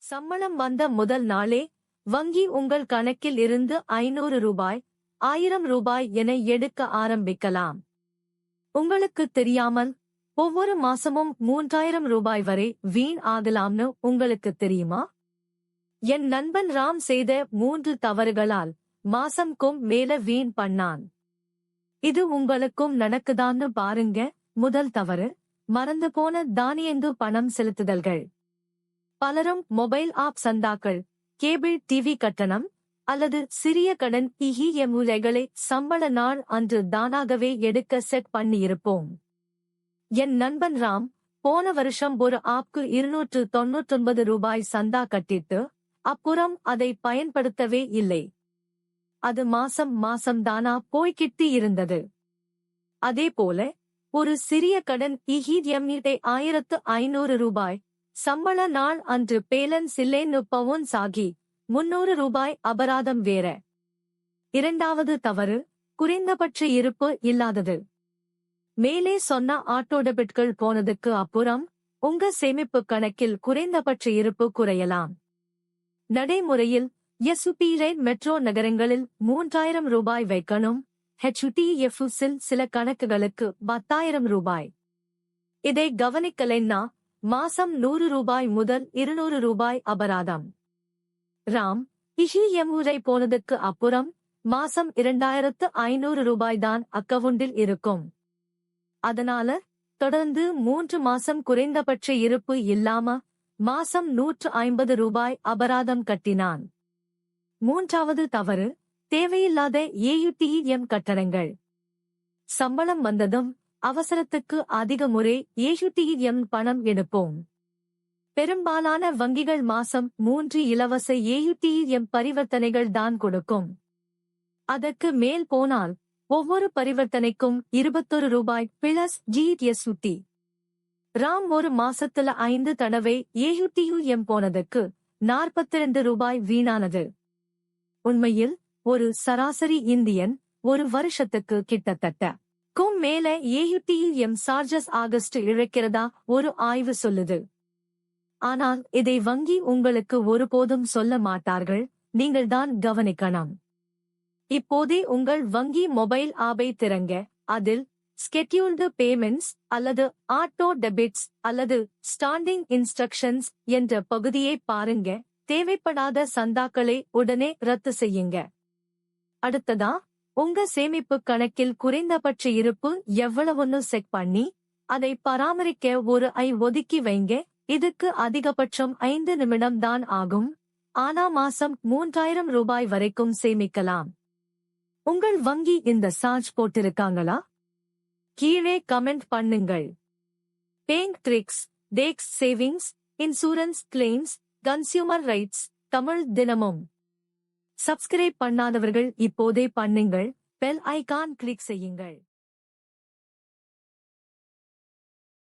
சம்பளம் வந்த முதல் நாளே வங்கி உங்கள் கணக்கில் இருந்து 500 ரூபாய், 1000 ரூபாய் என எடுக்க ஆரம்பிக்கலாம். உங்களுக்கு தெரியாமல் ஒவ்வொரு மாசமும் 3000 ரூபாய் வரை வீண் ஆகலாம்னு உங்களுக்கு தெரியுமா? என் நண்பன் ராம் செய்த 3 தவறுகளால் மாசம்க்கும் மேல வீண் பண்ணான். இது உங்களுக்கும் நடக்குதான்னு பாருங்க. முதல் தவறு, மறந்து போன தானியங்கு பணம் செலுத்துதல்கள். பலரும் மொபைல் ஆப் சந்தாக்கள், கேபிள் டிவி கட்டணம் அல்லது சிறிய கடன் இஎம்ஐகளை சம்பள நாள் அன்று தானாகவே எடுக்க செட் பண்ணியிருப்போம். என் நண்பன் ராம் போன வருஷம் ஒரு ஆப்க்கு 299 ரூபாய் சந்தா கட்டிட்டு அப்புறம் அதை பயன்படுத்தவே இல்லை. அது மாசம் தானா போய்கிட்டு இருந்தது. அதேபோல ஒரு சிறிய கடன் இஎம்ஐ 1500 ரூபாய் சம்பள நாள் அன்று பேலன்ஸ் இல்லேன்னு பவுன்ஸ் ஆகி 300 ரூபாய் அபராதம் வேற. இரண்டாவது தவறு, குறைந்தபட்ச இருப்பு இல்லாதது. மேலே சொன்ன ஆட்டோ டெபிட்கள் போனதுக்கு அப்புறம் உங்க சேமிப்பு கணக்கில் குறைந்தபட்ச இருப்பு குறையலாம். நடைமுறையில் எஸ்பிஐ மெட்ரோ நகரங்களில் 3000 ரூபாய் வைக்கணும். HDFSல் சில கணக்குகளுக்கு 10,000 ரூபாய். இதை கவனிக்கலைன்னா மாசம் 100 ரூபாய் முதல் 200 ரூபாய் அபராதம். ராம் இஎம்ஐ போனதுக்கு அப்புறம் மாசம் 2500 ரூபாய் தான் அக்கவுண்டில் இருக்கும். அதனால தொடர்ந்து 3 மாசம் குறைந்தபட்ச இருப்பு இல்லாம மாசம் 150 ரூபாய் அபராதம் கட்டினான். மூன்றாவது தவறு, தேவையில்லாத ஏடிஎம் கட்டணங்கள். சம்பளம் வந்ததும் அவசரத்துக்கு அதிக முறை ஏடிஎம் பணம் எடுப்போம். பெரும்பாலான வங்கிகள் மாசம் 3 இலவச ஏடிஎம் பரிவர்த்தனைகள் தான் கொடுக்கும். அதற்கு மேல் போனால் ஒவ்வொரு பரிவர்த்தனைக்கும் 21 ரூபாய் பிளஸ் ஜிஎஸ்டி. ராம் ஒரு மாசத்துல 5 தடவை ஏடிஎம் போனதுக்கு 42 ரூபாய் வீணானது. உண்மையில் ஒரு சராசரி இந்தியன் ஒரு வருஷத்துக்கு கிட்டத்தட்ட மேல ஏடிஎம் சார்ஜஸ் ஆகஸ்ட் இழக்கிறதா ஒரு ஆய்வு சொல்லுது. ஆனால் இதை வங்கி உங்களுக்கு ஒருபோதும் சொல்ல மாட்டார்கள். நீங்கள் தான் கவனிக்கணும். இப்போதே உங்கள் வங்கி மொபைல் ஆப்பை திறங்க. அதில் ஸ்கெட்யூல்டு பேமெண்ட்ஸ் அல்லது ஆட்டோ டெபிட்ஸ் அல்லது ஸ்டாண்டிங் இன்ஸ்ட்ரக்ஷன்ஸ் என்ற பகுதியை பாருங்க. தேவைப்படாத சந்தாக்களை உடனே ரத்து செய்யுங்க. அடுத்ததா, உங்க சேமிப்பு கணக்கில் குறைந்தபட்ச இருப்பு எவ்வளவுன்னு செக் பண்ணி அதை பராமரிக்க ஒரு ஒதுக்கி வைங்க. இதுக்கு அதிகபட்சம் 5 நிமிடம் தான் ஆகும். ஆனா மாசம் 3000 ரூபாய் வரைக்கும் சேமிக்கலாம். உங்கள் வங்கி இந்த சார்ஜ் போட்டிருக்காங்களா? கீழே கமெண்ட் பண்ணுங்கள். Bank tricks, tax savings, insurance claims, consumer rights Tamil தினமும். சப்ஸ்கிரைப் பண்ணாதவர்கள் இப்போதே பண்ணுங்கள். பெல் ஐகான் கிளிக் செய்யுங்கள்.